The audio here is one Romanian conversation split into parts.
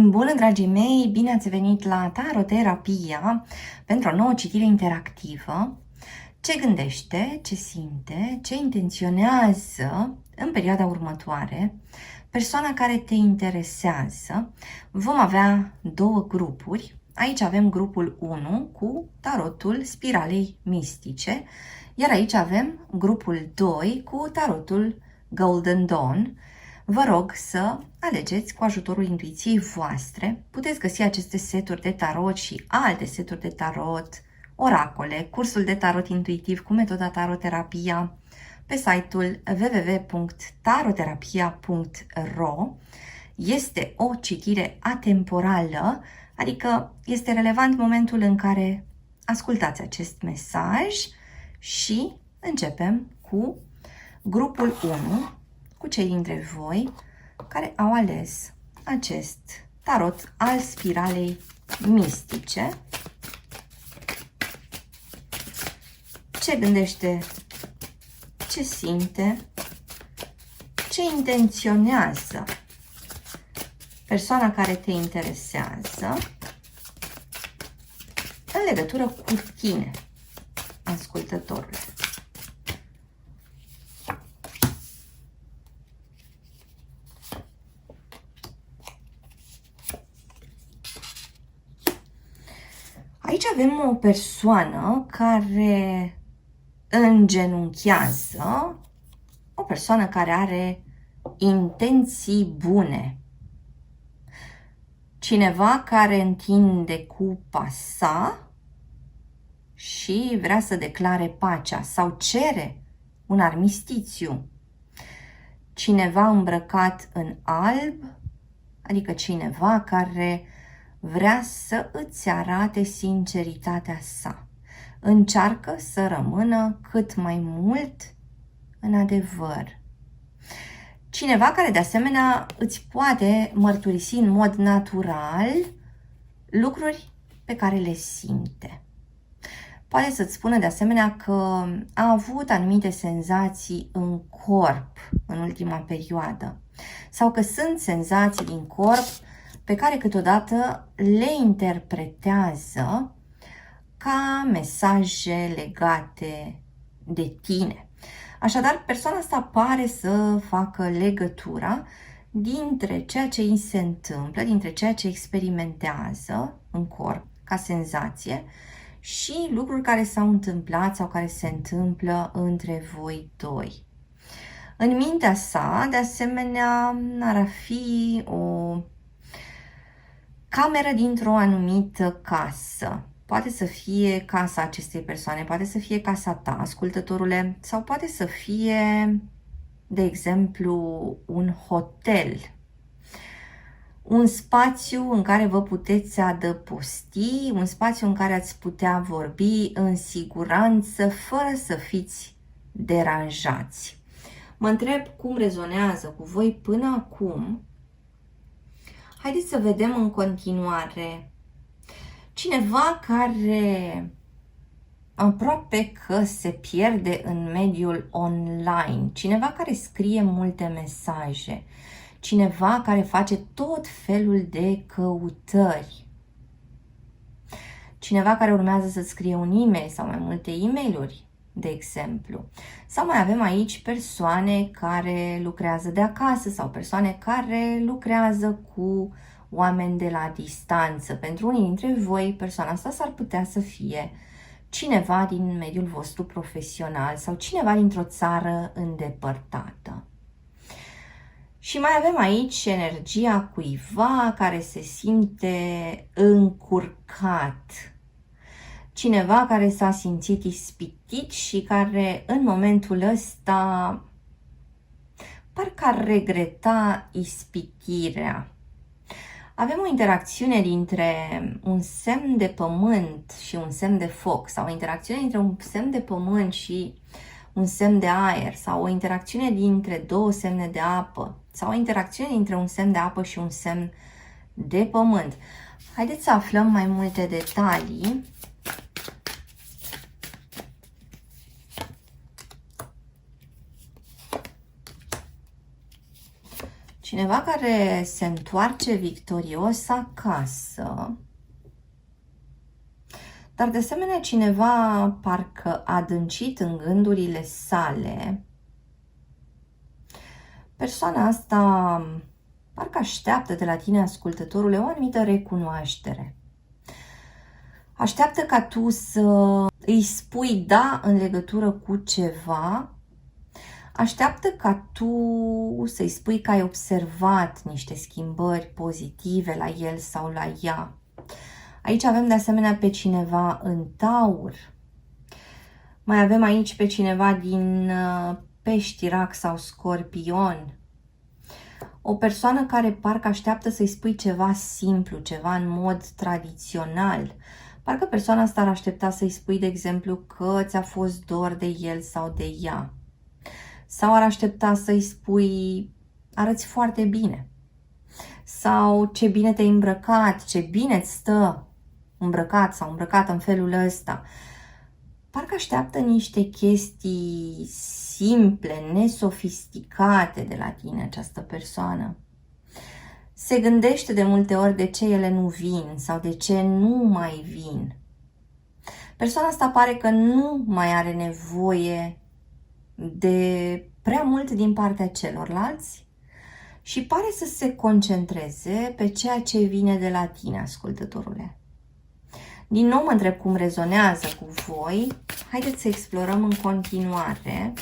Bună, dragii mei! Bine ați venit la Taroterapia pentru o nouă citire interactivă. Ce gândește, ce simte, ce intenționează în perioada următoare persoana care te interesează. Vom avea două grupuri. Aici avem grupul 1 cu tarotul spiralei mistice, iar aici avem grupul 2 cu tarotul Golden Dawn. Vă rog să alegeți cu ajutorul intuiției voastre. Puteți găsi aceste seturi de tarot și alte seturi de tarot, oracole, cursul de tarot intuitiv cu metoda taroterapia pe site-ul www.taroterapia.ro. Este o citire atemporală, adică este relevant momentul în care ascultați acest mesaj și începem cu grupul 1, cu cei dintre voi care au ales acest tarot al spiralei mistice. Ce gândește, ce simte, ce intenționează persoana care te interesează în legătură cu tine, ascultătorule. Aici avem o persoană care îngenunchează, o persoană care are intenții bune, cineva care întinde cupa sa și vrea să declare pacea sau cere un armistițiu, cineva îmbrăcat în alb, adică cineva care vrea să îți arate sinceritatea sa. Încearcă să rămână cât mai mult în adevăr. Cineva care de asemenea îți poate mărturisi în mod natural lucruri pe care le simte. Poate să-ți spună de asemenea că a avut anumite senzații în corp în ultima perioadă sau că sunt senzații din corp pe care câteodată le interpretează ca mesaje legate de tine. Așadar, persoana asta pare să facă legătura dintre ceea ce îi se întâmplă, dintre ceea ce experimentează în corp ca senzație și lucruri care s-au întâmplat sau care se întâmplă între voi doi. În mintea sa, de asemenea, ar fi o cameră dintr-o anumită casă. Poate să fie casa acestei persoane, poate să fie casa ta, ascultătorule, sau poate să fie, de exemplu, un hotel. Un spațiu în care vă puteți adăposti, un spațiu în care ați putea vorbi în siguranță, fără să fiți deranjați. Mă întreb cum rezonează cu voi până acum. Haideți să vedem în continuare. Cineva care aproape că se pierde în mediul online, cineva care scrie multe mesaje, cineva care face tot felul de căutări, cineva care urmează să scrie un e-mail sau mai multe e-mailuri, de exemplu. Sau mai avem aici persoane care lucrează de acasă sau persoane care lucrează cu oameni de la distanță. Pentru unii dintre voi, persoana asta s-ar putea să fie cineva din mediul vostru profesional sau cineva dintr-o țară îndepărtată. Și mai avem aici energia cuiva care se simte încurcat. Cineva care s-a simțit ispitit și care în momentul ăsta parcă ar regreta ispitirea. Avem o interacțiune dintre un semn de pământ și un semn de foc sau o interacțiune dintre un semn de pământ și un semn de aer sau o interacțiune dintre două semne de apă sau o interacțiune dintre un semn de apă și un semn de pământ. Haideți să aflăm mai multe detalii. Cineva care se întoarce victorios acasă, dar de asemenea cineva parcă adâncit în gândurile sale. Persoana asta parcă așteaptă de la tine, ascultătorule, o anumită recunoaștere. Așteaptă ca tu să îi spui da în legătură cu ceva. Așteaptă ca tu să-i spui că ai observat niște schimbări pozitive la el sau la ea. Aici avem de asemenea pe cineva în Taur. Mai avem aici pe cineva din Pești, Rac sau Scorpion. O persoană care parcă așteaptă să-i spui ceva simplu, ceva în mod tradițional. Parcă persoana asta ar aștepta să-i spui, de exemplu, că ți-a fost dor de el sau de ea. Sau ar aștepta să-i spui, arăți foarte bine. Sau ce bine te-ai îmbrăcat, ce bine îți stă îmbrăcat sau îmbrăcată în felul ăsta. Parcă așteaptă niște chestii simple, nesofisticate de la tine această persoană. Se gândește de multe ori de ce ele nu vin sau de ce nu mai vin. Persoana asta pare că nu mai are nevoie de prea mult din partea celorlalți și pare să se concentreze pe ceea ce vine de la tine, ascultătorule. Din nou mă întreb cum rezonează cu voi. Haideți să explorăm în continuare.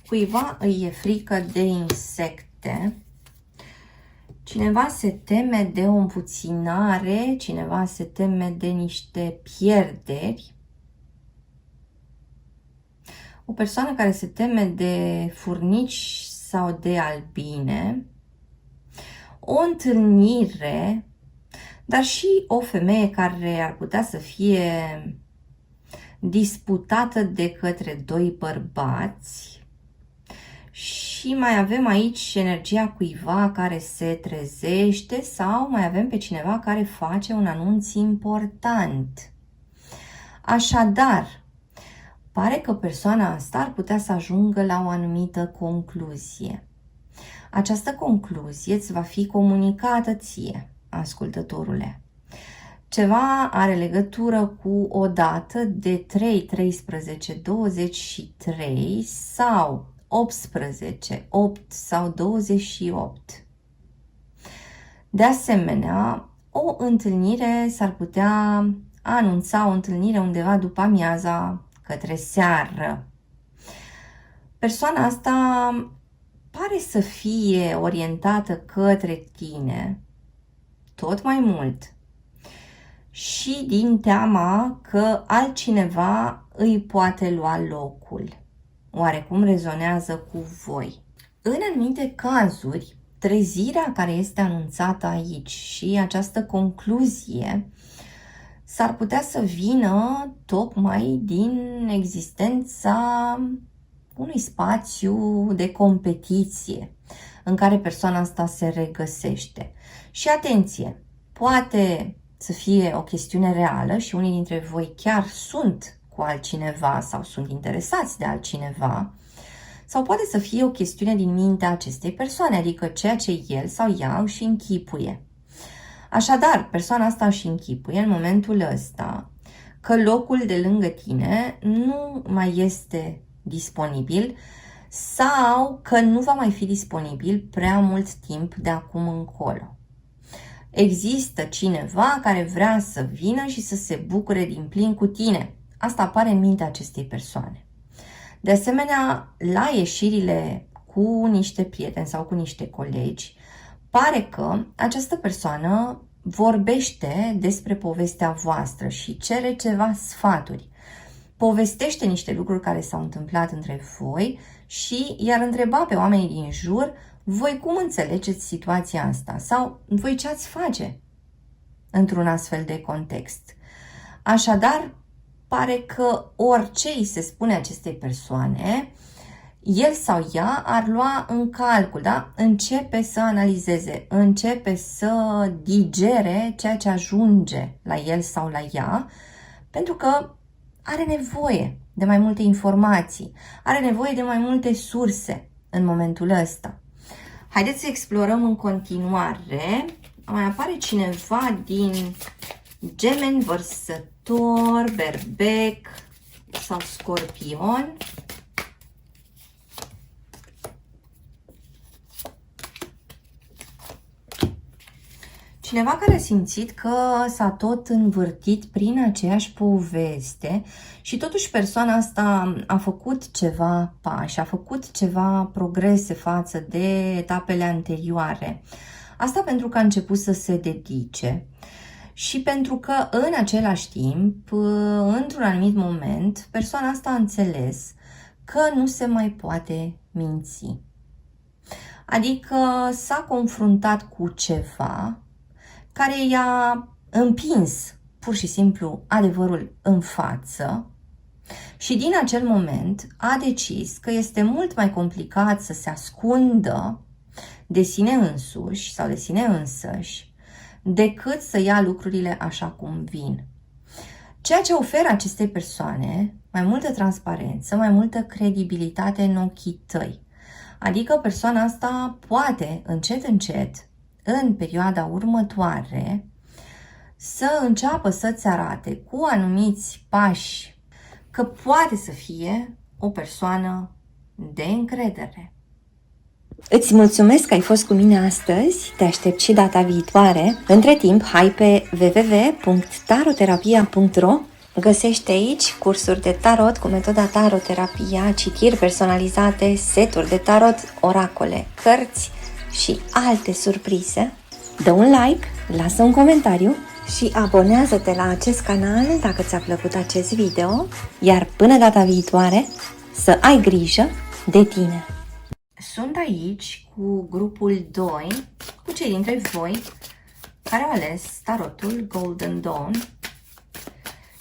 Cuiva îi e frică de insecte. Cineva se teme de o împuținare, cineva se teme de niște pierderi. O persoană care se teme de furnici sau de albine. O întâlnire, dar și o femeie care ar putea să fie disputată de către doi bărbați. Și mai avem aici energia cuiva care se trezește sau mai avem pe cineva care face un anunț important. Așadar, pare că persoana asta ar putea să ajungă la o anumită concluzie. Această concluzie îți va fi comunicată ție, ascultătorule. Ceva are legătură cu o dată de 3, 13, 23 sau 18, 8 sau 28. De asemenea, o întâlnire s-ar putea anunța, o întâlnire undeva după amiaza către seară. Persoana asta pare să fie orientată către tine tot mai mult și din teama că altcineva îi poate lua locul. Oarecum rezonează cu voi. În anumite cazuri, trezirea care este anunțată aici și această concluzie s-ar putea să vină tocmai din existența unui spațiu de competiție în care persoana asta se regăsește. Și atenție, poate să fie o chestiune reală și unii dintre voi chiar sunt cu altcineva sau sunt interesați de altcineva, sau poate să fie o chestiune din mintea acestei persoane, adică ceea ce el sau ea își închipuie. Așadar, persoana asta își închipuie în momentul ăsta că locul de lângă tine nu mai este disponibil sau că nu va mai fi disponibil prea mult timp de acum încolo. Există cineva care vrea să vină și să se bucure din plin cu tine. Asta apare în mintea acestei persoane. De asemenea, la ieșirile cu niște prieteni sau cu niște colegi, pare că această persoană vorbește despre povestea voastră și cere ceva sfaturi. Povestește niște lucruri care s-au întâmplat între voi și i-ar întreba pe oamenii din jur, voi cum înțelegeți situația asta sau voi ce ați face într-un astfel de context. Așadar, pare că orice îi se spune acestei persoane, el sau ea ar lua în calcul, da? Începe să analizeze, începe să digere ceea ce ajunge la el sau la ea, pentru că are nevoie de mai multe informații, are nevoie de mai multe surse în momentul ăsta. Haideți să explorăm în continuare. Mai apare cineva din Gemeni, Vărsător, Berbec sau Scorpion. Cineva care a simțit că s-a tot învârtit prin aceeași poveste și totuși persoana asta a făcut ceva pași, a făcut ceva progrese față de etapele anterioare. Asta pentru că a început să se dedice și pentru că în același timp, într-un anumit moment, persoana asta a înțeles că nu se mai poate minți. Adică s-a confruntat cu ceva care i-a împins pur și simplu adevărul în față și din acel moment a decis că este mult mai complicat să se ascundă de sine însuși sau de sine însăși decât să ia lucrurile așa cum vin. Ceea ce oferă acestei persoane mai multă transparență, mai multă credibilitate în ochii tăi. Adică persoana asta poate încet, încet, în perioada următoare, să înceapă să-ți arate cu anumiți pași că poate să fie o persoană de încredere. Îți mulțumesc că ai fost cu mine astăzi, te aștept și data viitoare. Între timp, hai pe www.taroterapia.ro. Găsești aici cursuri de tarot cu metoda taroterapia, citiri personalizate, seturi de tarot, oracole, cărți și alte surprize. Dă un like, lasă un comentariu și abonează-te la acest canal dacă ți-a plăcut acest video, iar până data viitoare să ai grijă de tine. Sunt aici cu grupul 2, cu cei dintre voi care au ales tarotul Golden Dawn.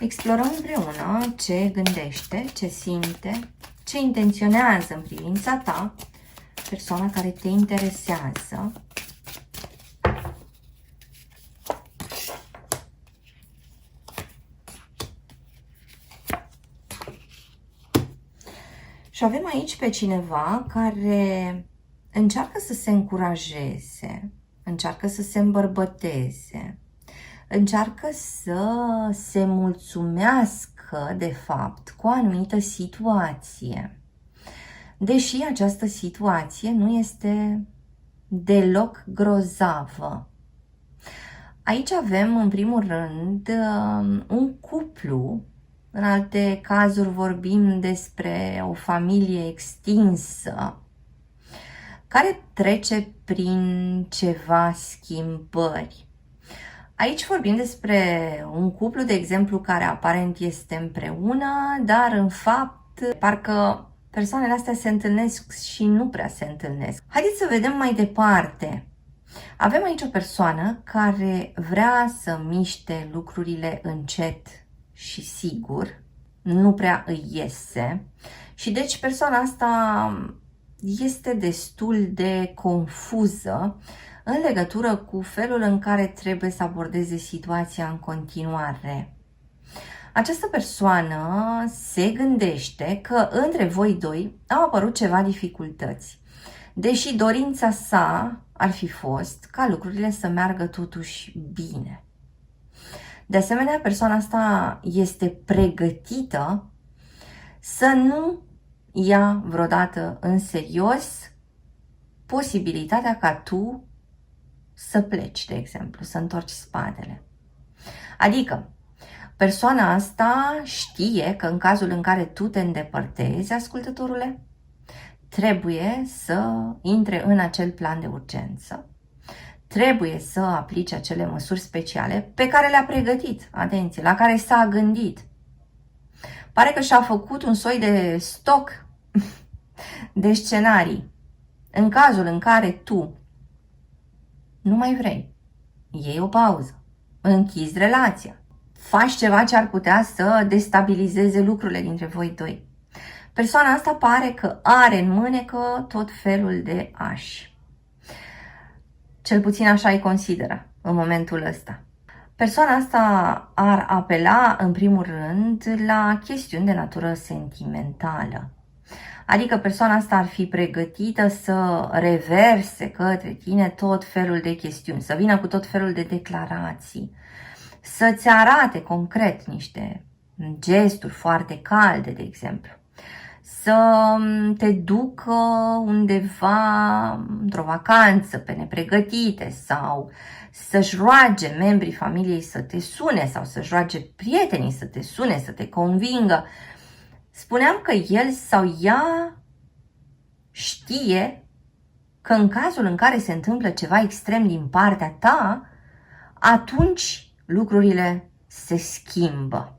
Explorăm împreună ce gândește, ce simte, ce intenționează în privința ta persoana care te interesează. Și avem aici pe cineva care încearcă să se încurajeze, încearcă să se îmbărbăteze, încearcă să se mulțumească, de fapt, cu o anumită situație. Deși această situație nu este deloc grozavă. Aici avem, în primul rând, un cuplu. În alte cazuri vorbim despre o familie extinsă care trece prin ceva schimbări. Aici vorbim despre un cuplu, de exemplu, care aparent este împreună, dar în fapt parcă persoanele astea se întâlnesc și nu prea se întâlnesc. Haideți să vedem mai departe. Avem aici o persoană care vrea să miște lucrurile încet și sigur, nu prea îi iese și deci persoana asta este destul de confuză în legătură cu felul în care trebuie să abordeze situația în continuare. Această persoană se gândește că între voi doi au apărut ceva dificultăți, deși dorința sa ar fi fost ca lucrurile să meargă totuși bine. De asemenea, persoana asta este pregătită să nu ia vreodată în serios posibilitatea ca tu să pleci, de exemplu, să întorci spatele. Adică, persoana asta știe că în cazul în care tu te îndepărtezi, ascultătorule, trebuie să intre în acel plan de urgență. Trebuie să aplice acele măsuri speciale pe care le-a pregătit, atenție, la care s-a gândit. Pare că și-a făcut un soi de stoc de scenarii. În cazul în care tu nu mai vrei, iei o pauză, închizi relația, faci ceva ce ar putea să destabilizeze lucrurile dintre voi doi. Persoana asta pare că are în mânecă tot felul de ași. Cel puțin așa îi consideră în momentul ăsta. Persoana asta ar apela, în primul rând, la chestiuni de natură sentimentală. Adică persoana asta ar fi pregătită să reverse către tine tot felul de chestiuni, să vină cu tot felul de declarații, să-ți arate concret niște gesturi foarte calde, de exemplu, să te ducă undeva într-o vacanță pe nepregătite sau să-și roage membrii familiei să te sune sau să-și roage prietenii să te sune, să te convingă. Spuneam că el sau ea știe că în cazul în care se întâmplă ceva extrem din partea ta, atunci lucrurile se schimbă.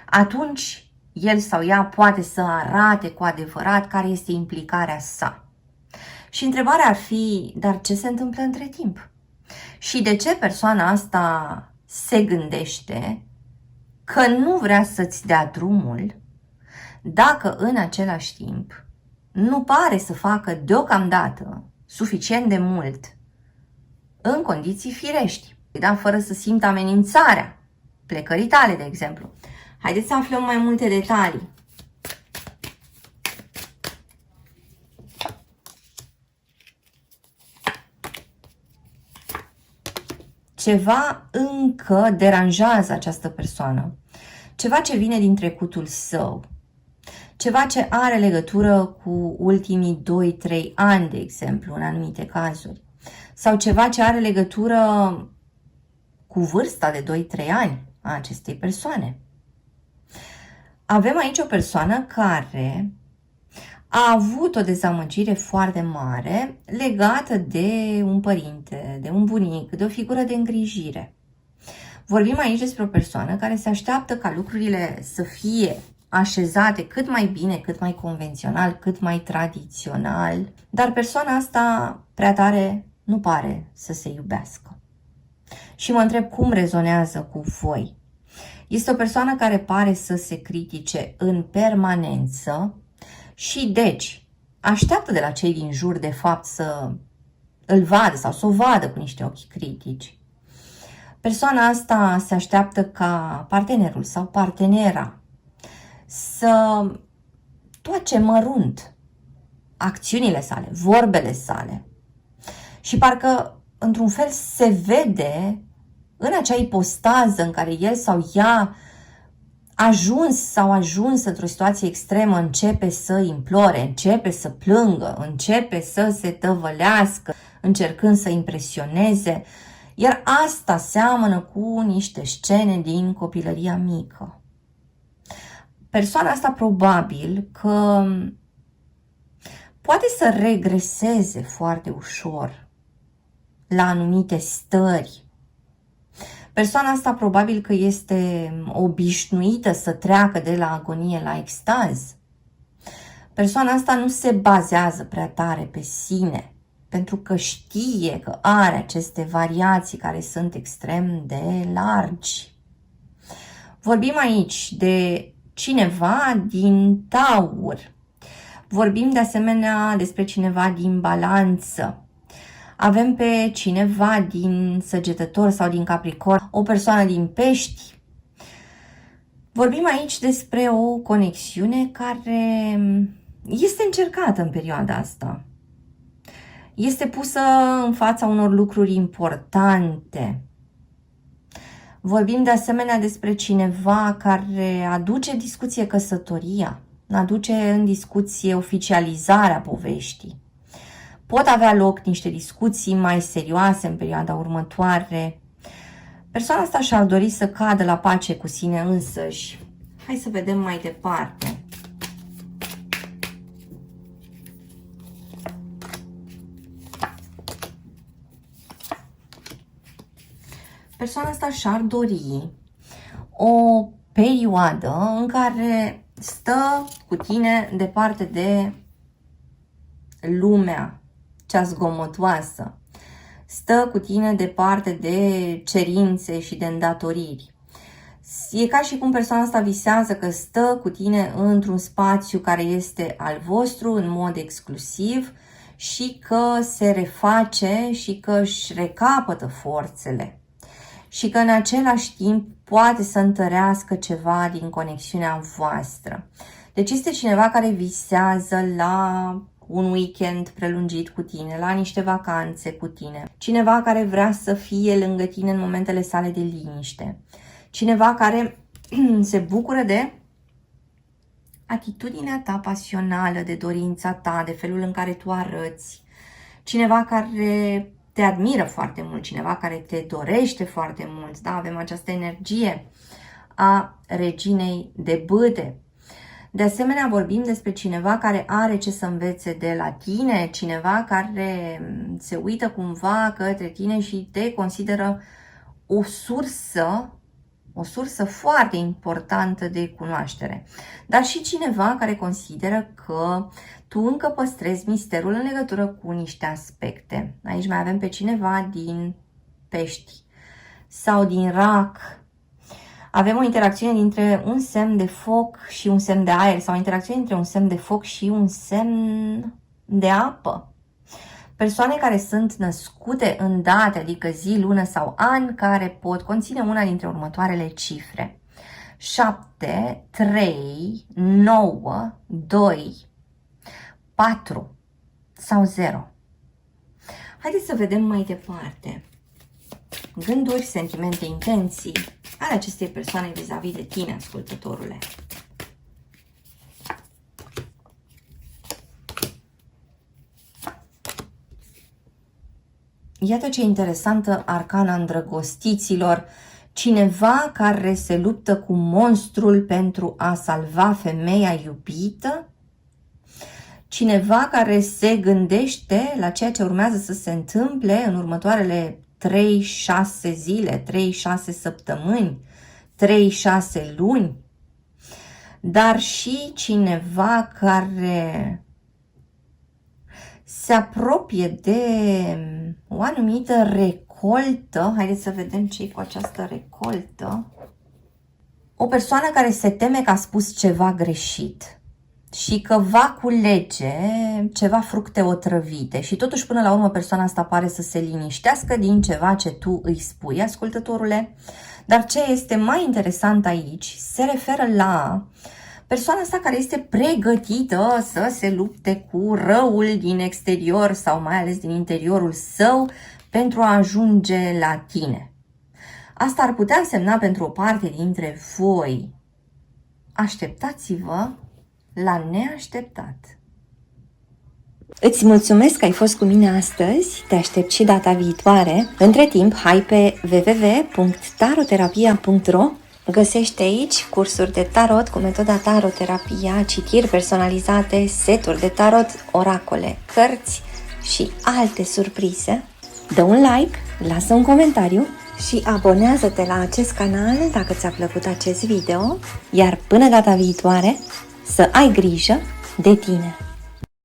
Atunci el sau ea poate să arate cu adevărat care este implicarea sa. Și întrebarea ar fi, dar ce se întâmplă între timp? Și de ce persoana asta se gândește că nu vrea să-ți dea drumul dacă în același timp nu pare să facă deocamdată suficient de mult în condiții firești, da? Fără să simtă amenințarea plecării tale, de exemplu. Haideți să aflăm mai multe detalii. Ceva încă deranjează această persoană, ceva ce vine din trecutul său, ceva ce are legătură cu ultimii 2-3 ani, de exemplu, în anumite cazuri, sau ceva ce are legătură cu vârsta de 2-3 ani a acestei persoane. Avem aici o persoană care a avut o dezamăgire foarte mare legată de un părinte, de un bunic, de o figură de îngrijire. Vorbim aici despre o persoană care se așteaptă ca lucrurile să fie așezate cât mai bine, cât mai convențional, cât mai tradițional, dar persoana asta prea tare nu pare să se iubească. Și mă întreb cum rezonează cu voi. Este o persoană care pare să se critice în permanență și deci așteaptă de la cei din jur de fapt să îl vadă sau să o vadă cu niște ochi critici. Persoana asta se așteaptă ca partenerul sau partenera să toace mărunt acțiunile sale, vorbele sale. Și parcă într-un fel se vede în acea ipostază în care el sau ea ajuns într-o situație extremă, începe să implore, începe să plângă, începe să se tăvălească, încercând să impresioneze, iar asta seamănă cu niște scene din copilăria mică. Persoana asta probabil că poate să regreseze foarte ușor la anumite stări. Persoana asta probabil că este obișnuită să treacă de la agonie la extaz. Persoana asta nu se bazează prea tare pe sine, pentru că știe că are aceste variații care sunt extrem de largi. Vorbim aici de cineva din Taur. Vorbim de asemenea despre cineva din Balanță. Avem pe cineva din Săgetător sau din Capricorn, o persoană din Pești. Vorbim aici despre o conexiune care este încercată în perioada asta. Este pusă în fața unor lucruri importante. Vorbim de asemenea despre cineva care aduce în discuție căsătoria, aduce în discuție oficializarea poveștii. Pot avea loc niște discuții mai serioase în perioada următoare. Persoana asta și-ar dori să cadă la pace cu sine însăși. Hai să vedem mai departe. Persoana asta și-ar dori o perioadă în care stă cu tine departe de lumea cea zgomotoasă, stă cu tine departe de cerințe și de îndatoriri. E ca și cum persoana asta visează că stă cu tine într-un spațiu care este al vostru în mod exclusiv și că se reface și că își recapătă forțele. și că în același timp poate să întărească ceva din conexiunea voastră. Deci este cineva care visează la un weekend prelungit cu tine, la niște vacanțe cu tine. Cineva care vrea să fie lângă tine în momentele sale de liniște. Cineva care se bucură de atitudinea ta pasională, de dorința ta, de felul în care tu arăți. Cineva care te admiră foarte mult, cineva care te dorește foarte mult. Da, avem această energie a reginei de bâte. De asemenea, vorbim despre cineva care are ce să învețe de la tine, cineva care se uită cumva către tine și te consideră o sursă foarte importantă de cunoaștere. Dar și cineva care consideră că tu încă păstrezi misterul în legătură cu niște aspecte. Aici mai avem pe cineva din Pești sau din Rac. Avem o interacțiune dintre un semn de foc și un semn de aer sau o interacțiune între un semn de foc și un semn de apă. Persoane care sunt născute în date, adică zi, lună sau an, care pot conține una dintre următoarele cifre. 7, 3, 9, 2, 4 sau 0. Haideți să vedem mai departe. Gânduri, sentimente, intenții ale acestei persoane vis-a-vis de tine, ascultătorule. Iată ce interesantă arcana îndrăgostiților. Cineva care se luptă cu monstrul pentru a salva femeia iubită. Cineva care se gândește la ceea ce urmează să se întâmple în următoarele 3-6 zile, 3-6 săptămâni, 3-6 luni. Dar și cineva care se apropie de o anumită recoltă. Haideți să vedem ce e cu această recoltă. O persoană care se teme că a spus ceva greșit și că va culege ceva fructe otrăvite și totuși până la urmă persoana asta pare să se liniștească din ceva ce tu îi spui, ascultătorule. Dar ce este mai interesant aici se referă la persoana asta care este pregătită să se lupte cu răul din exterior sau mai ales din interiorul său pentru a ajunge la tine. Asta ar putea însemna pentru o parte dintre voi: așteptați-vă la neașteptat. Îți mulțumesc că ai fost cu mine astăzi, te aștept și data viitoare. Între timp, hai pe www.taroterapia.ro. Găsește aici cursuri de tarot cu metoda taroterapia, citiri personalizate, seturi de tarot, oracole, cărți și alte surprize. Dă un like, lasă un comentariu și abonează-te la acest canal dacă ți-a plăcut acest video, iar până data viitoare să ai grijă de tine!